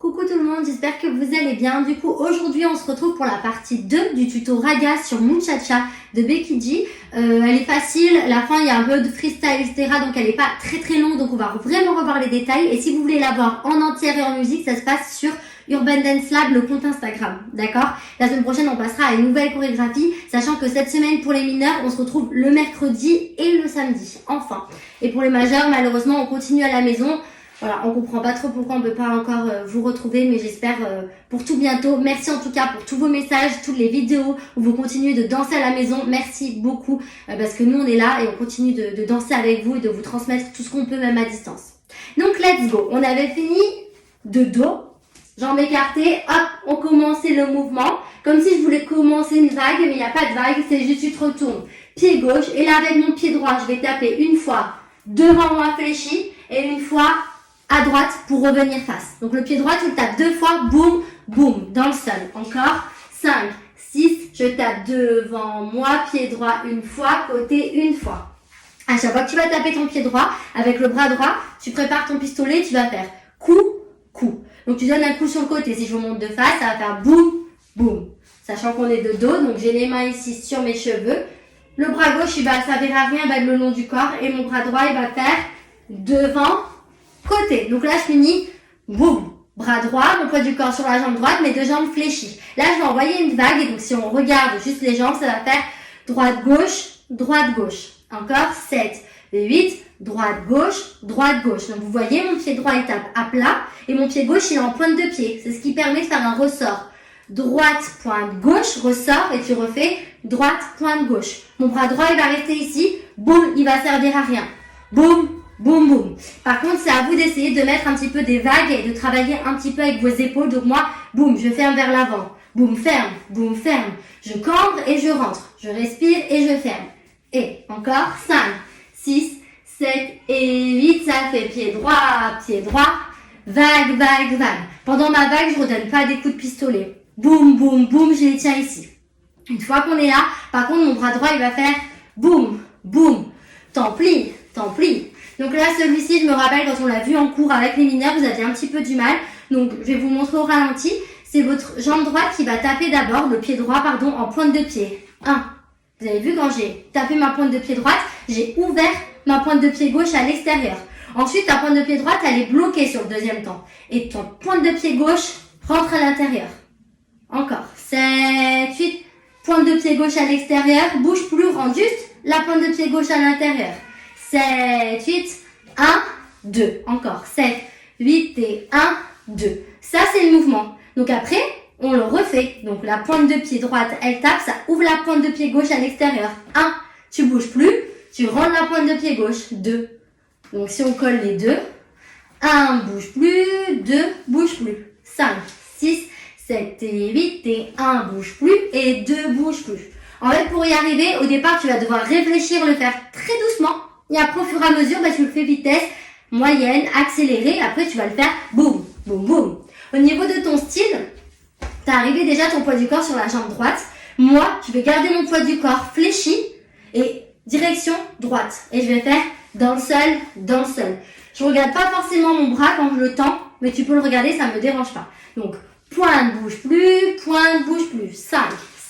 Coucou tout le monde, j'espère que vous allez bien. Du coup, aujourd'hui, on se retrouve pour la partie 2 du tuto Raga sur Muchacha de Becky G. Elle est facile, la fin, il y a un peu de freestyle, etc. Donc, elle n'est pas très longue, donc on va vraiment revoir les détails. Et si vous voulez la voir en entière et en musique, ça se passe sur Urban Dance Lab, le compte Instagram. D'accord? La semaine prochaine, on passera à une nouvelle chorégraphie, sachant que cette semaine, pour les mineurs, on se retrouve le mercredi et le samedi. Enfin. Et pour les majeurs, malheureusement, on continue à la maison. Voilà, on comprend pas trop pourquoi on peut pas encore vous retrouver, mais j'espère pour tout bientôt. Merci en tout cas pour tous vos messages, toutes les vidéos où vous continuez de danser à la maison. Merci beaucoup parce que nous on est là et on continue de danser avec vous et de vous transmettre tout ce qu'on peut même à distance. Donc let's go. On avait fini de dos, jambes écartées, hop, on commençait le mouvement. Comme si je voulais commencer une vague, mais il n'y a pas de vague, c'est juste tu te retournes. Pied gauche et là avec mon pied droit, je vais taper une fois devant moi fléchi et une fois à droite pour revenir face. Donc le pied droit, tu le tapes 2 fois, boum, boum, dans le sol. Encore, 5, 6, je tape devant moi, pied droit une fois, côté une fois. À chaque fois que tu vas taper ton pied droit, avec le bras droit, tu prépares ton pistolet, tu vas faire coup, coup. Donc tu donnes un coup sur le côté. Si je vous montre de face, ça va faire boum, boum. Sachant qu'on est de dos, donc j'ai les mains ici sur mes cheveux. Le bras gauche, il va servir à rien, il va être le long du corps. Et mon bras droit, il va faire devant, côté. Donc là, je finis, boum, bras droit, mon poids du corps sur la jambe droite, mes deux jambes fléchies. Là, je vais envoyer une vague et donc si on regarde juste les jambes, ça va faire droite-gauche, droite-gauche. Encore 7, 8, droite-gauche, droite-gauche. Donc vous voyez, mon pied droit, il tape à plat et mon pied gauche, il est en pointe de pied. C'est ce qui permet de faire un ressort. Droite, pointe gauche, ressort et tu refais droite, pointe gauche. Mon bras droit, il va rester ici, boum, il va servir à rien. Boum, boum, boum. Par contre, c'est à vous d'essayer de mettre un petit peu des vagues et de travailler un petit peu avec vos épaules. Donc moi, boum, je ferme vers l'avant. Boum, ferme, boum, ferme. Je cambre et je rentre. Je respire et je ferme. Et encore 5, 6, 7 et 8. Ça fait pied droit, vague, vague, vague. Pendant ma vague, je ne redonne pas des coups de pistolet. Boum, boum, boum, je les tiens ici. Une fois qu'on est là, par contre, mon bras droit, il va faire boum, boum. T'en plie, t'en plie. Donc là, celui-ci, je me rappelle quand on l'a vu en cours avec les mineurs, vous aviez un petit peu du mal. Donc, je vais vous montrer au ralenti. C'est votre jambe droite qui va taper d'abord, le pied droit, pardon, en pointe de pied. 1. Vous avez vu quand j'ai tapé ma pointe de pied droite, j'ai ouvert ma pointe de pied gauche à l'extérieur. Ensuite, ta pointe de pied droite, elle est bloquée sur le deuxième temps. Et ton pointe de pied gauche rentre à l'intérieur. Encore. 7, 8. Pointe de pied gauche à l'extérieur. Bouge plus, rentre juste la pointe de pied gauche à l'intérieur. 7, 8, 1, 2. Encore. 7, 8 et 1, 2. Ça, c'est le mouvement. Donc après, on le refait. Donc la pointe de pied droite, elle tape, ça ouvre la pointe de pied gauche à l'extérieur. 1, tu bouges plus, tu rentres la pointe de pied gauche. 2. Donc si on colle les deux, 1, bouge plus, 2, bouge plus. 5, 6, 7 et 8 et 1, bouge plus et 2, bouge plus. En fait, pour y arriver, au départ, tu vas devoir réfléchir, le faire très doucement. Et après, au fur et à mesure, tu le fais vitesse moyenne, accélérée. Après, tu vas le faire boum, boum, boum. Au niveau de ton style, tu as arrivé déjà ton poids du corps sur la jambe droite. Moi, je vais garder mon poids du corps fléchi et direction droite. Et je vais faire dans le sol, dans le sol. Je regarde pas forcément mon bras quand je le tends, mais tu peux le regarder, ça me dérange pas. Donc, pointe bouge plus, pointe bouge plus. 5,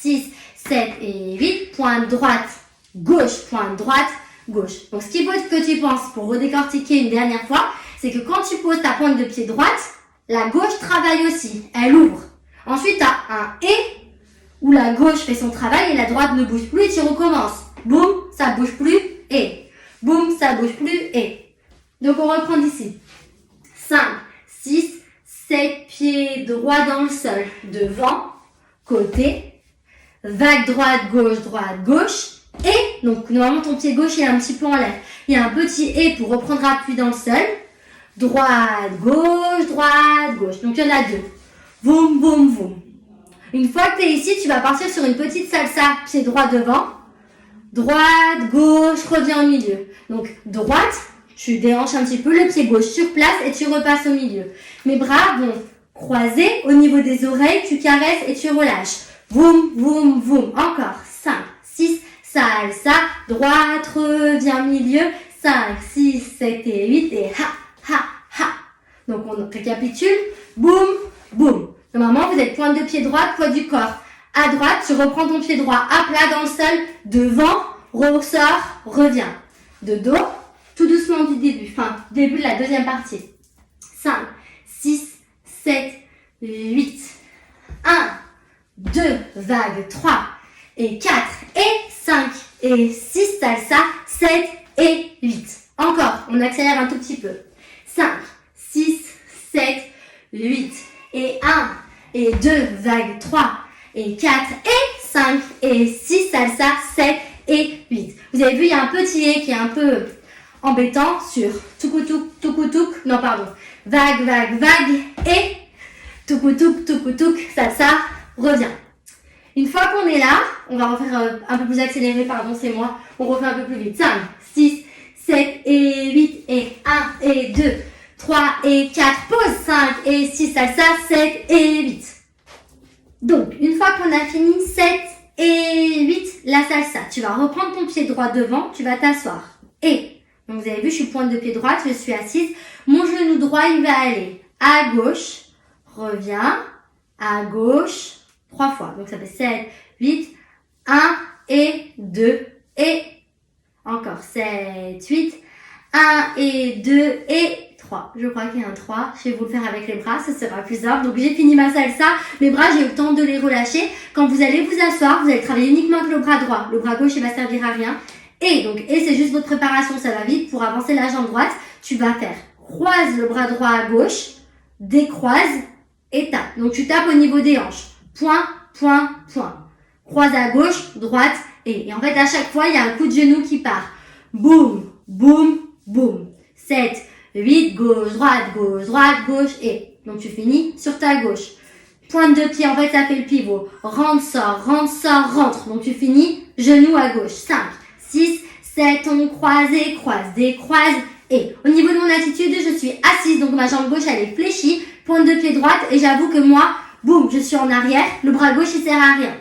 6, 7 et 8. Pointe droite, gauche, gauche. Donc, ce qu'il faut que tu penses pour redécortiquer une dernière fois, c'est que quand tu poses ta pointe de pied droite, la gauche travaille aussi. Elle ouvre. Ensuite, tu as un et où la gauche fait son travail et la droite ne bouge plus et tu recommences. Boum, ça bouge plus et. Boum, ça bouge plus et. Donc, on reprend d'ici. 5, 6, 7 pieds droits dans le sol. Devant, côté, vague droite, gauche. Et, donc normalement ton pied gauche est un petit peu en l'air. Il y a un petit et pour reprendre appui dans le sol. Droite, gauche. Donc il y en a 2. Boum, boum, boum. Une fois que tu es ici, tu vas partir sur une petite salsa, pied droit devant. Droite, gauche, reviens au milieu. Donc droite, tu déhanches un petit peu le pied gauche sur place et tu repasses au milieu. Mes bras vont croiser au niveau des oreilles, tu caresses et tu relâches. Boum, boum, boum. Encore 5, 6, salsa, droite, reviens milieu, 5, 6, 7 et 8 et ha, ha, ha. Donc on récapitule. Boum, boum. Normalement, vous êtes pointe de pied droit, poids du corps. À droite, tu reprends ton pied droit à plat dans le sol. Devant, ressort, reviens. De dos, tout doucement du début. Enfin, début de la deuxième partie. 5, 6, 7, 8. 1, 2, vague, 3 et 4 et 5 et 6, salsa, 7 et 8. Encore, on accélère un tout petit peu. 5, 6, 7, 8 et 1 et 2, vague, 3 et 4 et 5 et 6, salsa, 7 et 8. Vous avez vu, il y a un petit et qui est un peu embêtant sur tukutuk, tukutuk, non pardon, vague, vague, vague et tukutuk, tukutuk, salsa, revient. Une fois qu'on est là, on va refaire un peu plus accéléré, pardon, c'est moi. On refait un peu plus vite. 5, 6, 7 et 8 et 1 et 2, 3 et 4, pause 5 et 6, salsa, 7 et 8. Donc, une fois qu'on a fini 7 et 8, la salsa, tu vas reprendre ton pied droit devant, tu vas t'asseoir. Et, donc vous avez vu, je suis pointe de pied droite, je suis assise. Mon genou droit, il va aller à gauche, reviens, à gauche, 3 fois. Donc ça fait 7, 8, 1 et 2 et encore 7, 8, 1 et 2 et 3. Je crois qu'il y a un 3. Je vais vous le faire avec les bras, ça sera plus simple. Donc j'ai fini ma salsa. Mes bras, j'ai eu le temps de les relâcher. Quand vous allez vous asseoir, vous allez travailler uniquement avec le bras droit. Le bras gauche, il va servir à rien. Et c'est juste votre préparation, ça va vite. Pour avancer la jambe droite, tu vas faire croise le bras droit à gauche, décroise et tape. Donc tu tapes au niveau des hanches. Point, point, point. Croise à gauche, droite et en fait à chaque fois il y a un coup de genou qui part. Boum, boum, boum. 7, 8, gauche, droite, gauche et. Donc tu finis sur ta gauche. Pointe de pied, en fait ça fait le pivot. Rentre, sort, rentre. Donc tu finis genou à gauche. 5, 6, 7, on croise et croise, décroise et. Au niveau de mon attitude, je suis assise, donc ma jambe gauche elle est fléchie. Pointe de pied droite et j'avoue que moi, boum, je suis en arrière, le bras gauche il sert à rien.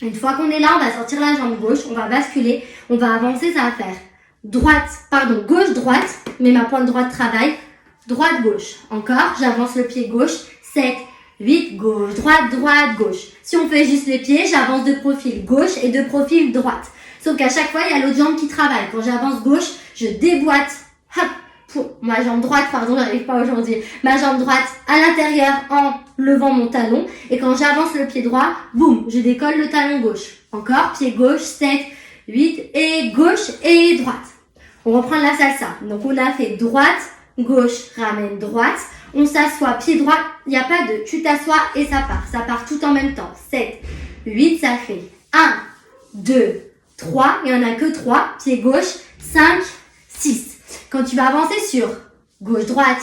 Une fois qu'on est là, on va sortir la jambe gauche, on va basculer, on va avancer, ça va faire gauche, droite, mais ma pointe droite travaille, droite, gauche. Encore, j'avance le pied gauche, 7, 8, gauche, droite, gauche. Si on fait juste les pieds, j'avance de profil gauche et de profil droite. Sauf qu'à chaque fois, il y a l'autre jambe qui travaille. Quand j'avance gauche, je déboîte, hop, ma jambe droite, j'arrive pas aujourd'hui, ma jambe droite à l'intérieur en levant mon talon et quand j'avance le pied droit, boum, je décolle le talon gauche. Encore, pied gauche, 7, 8 et gauche et droite. On reprend la salsa. Donc on a fait droite, gauche, ramène droite. On s'assoit, pied droit, il n'y a pas de tu t'assois et ça part tout en même temps. 7, 8, ça fait 1, 2, 3, il n'y en a que 3, pied gauche, 5, 6. Quand tu vas avancer sur gauche, droite,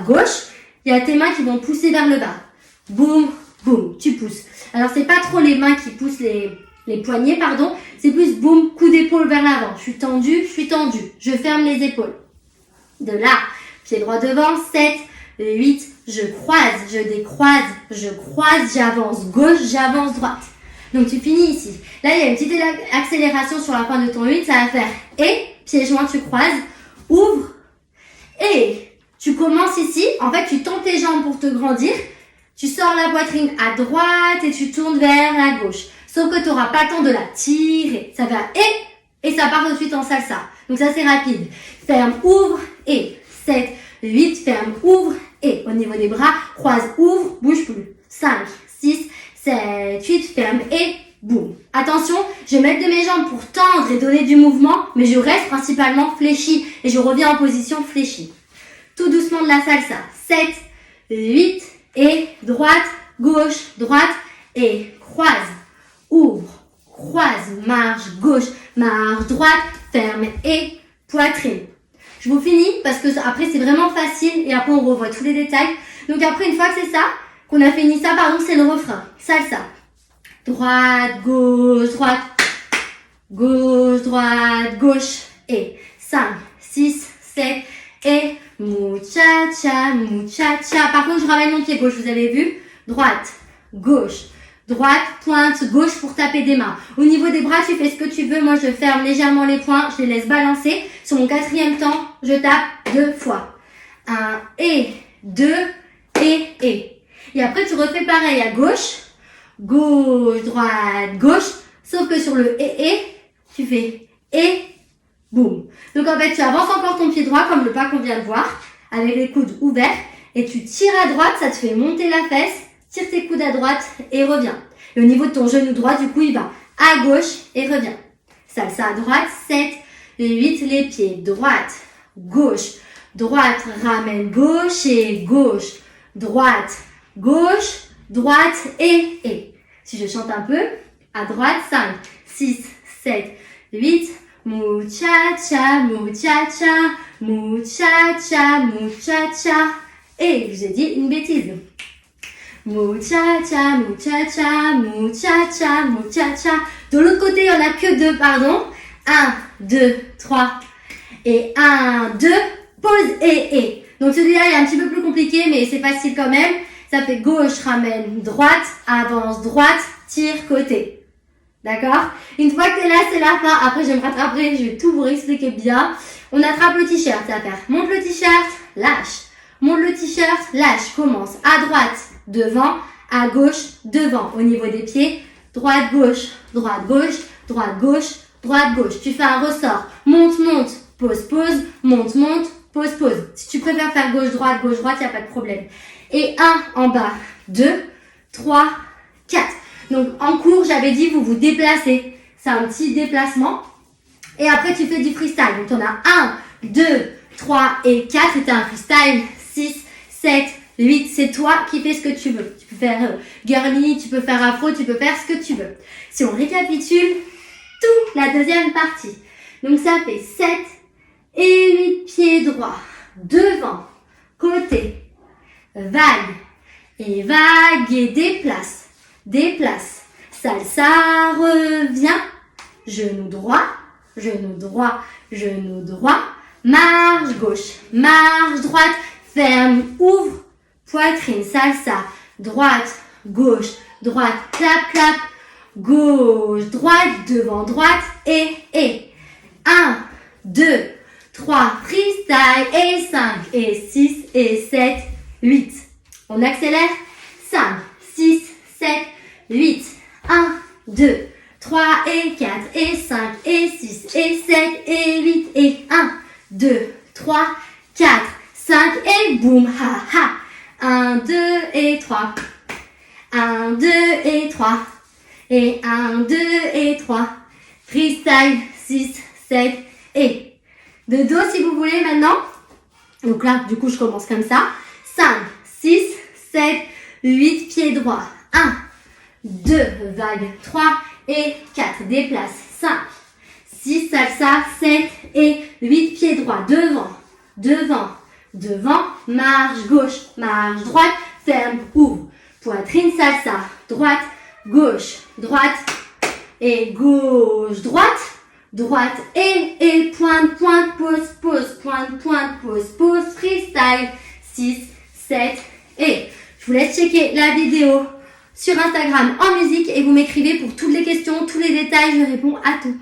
gauche, il y a tes mains qui vont pousser vers le bas. Boum, boum, tu pousses. Alors, c'est pas trop les mains qui poussent les poignets, pardon. C'est plus boum, coup d'épaule vers l'avant. Je suis tendue. Je ferme les épaules. De là, pied droit devant, 7, 8, je croise, je décroise, je croise, j'avance gauche, j'avance droite. Donc, tu finis ici. Là, il y a une petite accélération sur la pointe de ton 8. Ça va faire et, pied joint, tu croises. Ouvre et tu commences ici. En fait, tu tends tes jambes pour te grandir. Tu sors la poitrine à droite et tu tournes vers la gauche. Sauf que tu n'auras pas le temps de la tirer. Ça va et ça part tout de suite en salsa. Donc ça, c'est rapide. Ferme, ouvre et 7, 8, ferme, ouvre et au niveau des bras, croise, ouvre, bouge plus. 5, 6, 7, 8, ferme et boum. Attention, je vais mettre de mes jambes pour tendre et donner du mouvement, mais je reste principalement fléchie et je reviens en position fléchie. Tout doucement de la salsa. 7, 8 et droite, gauche, droite et croise, ouvre, croise, marche, gauche, marche, droite, ferme et poitrine. Je vous finis parce que après c'est vraiment facile et après on revoit tous les détails. Donc après une fois que c'est ça, qu'on a fini ça, c'est le refrain. Salsa. Droite, gauche, gauche et 5, 6, 7 et muchacha, muchacha. Par contre, je ramène mon pied gauche, vous avez vu? Droite, gauche, droite, pointe, gauche pour taper des mains. Au niveau des bras, tu fais ce que tu veux. Moi, je ferme légèrement les poings, je les laisse balancer. Sur mon 4e temps, je tape 2 fois. 1 et 2, et. Et après, tu refais pareil à gauche, gauche, droite, gauche. Sauf que sur le et, tu fais et, boum. Donc en fait, tu avances encore ton pied droit comme le pas qu'on vient de voir, avec les coudes ouverts. Et tu tires à droite, ça te fait monter la fesse. Tire tes coudes à droite et reviens. Et au niveau de ton genou droit, du coup, il va à gauche et revient. Salsa à droite, 7, 8, les pieds. Droite, gauche, droite, ramène gauche et gauche. Droite, gauche, droite et. Si je chante un peu, à droite, 5, 6, 7, 8. Muchacha, muchacha, muchacha, muchacha. Et j'ai dit une bêtise. Muchacha, muchacha, muchacha, muchacha. De l'autre côté, il n'y en a que 2, pardon. 1, 2, 3. Et 1, 2. Pause et. Donc celui-là, il est un petit peu plus compliqué, mais c'est facile quand même. Ça fait gauche, ramène, droite, avance, droite, tire, côté. D'accord? Une fois que tu es là, c'est la fin. Après, je vais me rattraper, je vais tout vous expliquer bien. On attrape le t-shirt, ça va faire monte le t-shirt, lâche. Monte le t-shirt, lâche. Commence à droite, devant, à gauche, devant. Au niveau des pieds, droite, gauche, droite, gauche, droite, gauche, droite, gauche. Tu fais un ressort. Monte, monte, pause, pause, monte, monte, pause, pause. Si tu préfères faire gauche, droite, il n'y a pas de problème. Et 1 en bas, 2, 3, 4. Donc, en cours, j'avais dit, vous vous déplacez. C'est un petit déplacement. Et après, tu fais du freestyle. Donc, on a 1, 2, 3 et 4. C'était un freestyle. 6, 7, 8. C'est toi qui fais ce que tu veux. Tu peux faire girly, tu peux faire afro, tu peux faire ce que tu veux. Si on récapitule, toute la deuxième partie. Donc, ça fait 7 et 8 pieds droits. Devant, côté, vague. Et vague et déplace. Déplace. Salsa, revient. Genou droit, genou droit, genou droit. Marche gauche, marche droite. Ferme, ouvre. Poitrine, salsa. Droite, gauche, droite. Clap, clap. Gauche, droite, devant, droite. Et. 1, 2, 3. Freestyle. Et 5, et 6, et 7, 8. On accélère. 5, 6, 7, 8. 1, 2, 3 et 4 et 5 et 6 et 7 et 8 et 1, 2, 3, 4, 5 et boum, ha ha. 1, 2 et 3. 1, 2 et 3. Et 1, 2 et 3. Freestyle, 6, 7 et. De dos si vous voulez maintenant. Donc là, du coup, je commence comme ça. 5, 6, 7, 8 pieds droits. 1, 2, vague, 3 et 4. Déplace. 5, 6, salsa, 7 et 8 pieds droits. Devant, devant, devant. Marche gauche, marche droite. Ferme, ouvre. Poitrine, salsa. Droite, gauche, droite et gauche, droite. Droite et pointe, pointe, pause, pause, pointe, pointe, pause, pause, freestyle, 6, 7 et. Je vous laisse checker la vidéo sur Instagram en musique et vous m'écrivez pour toutes les questions, tous les détails, je réponds à tout.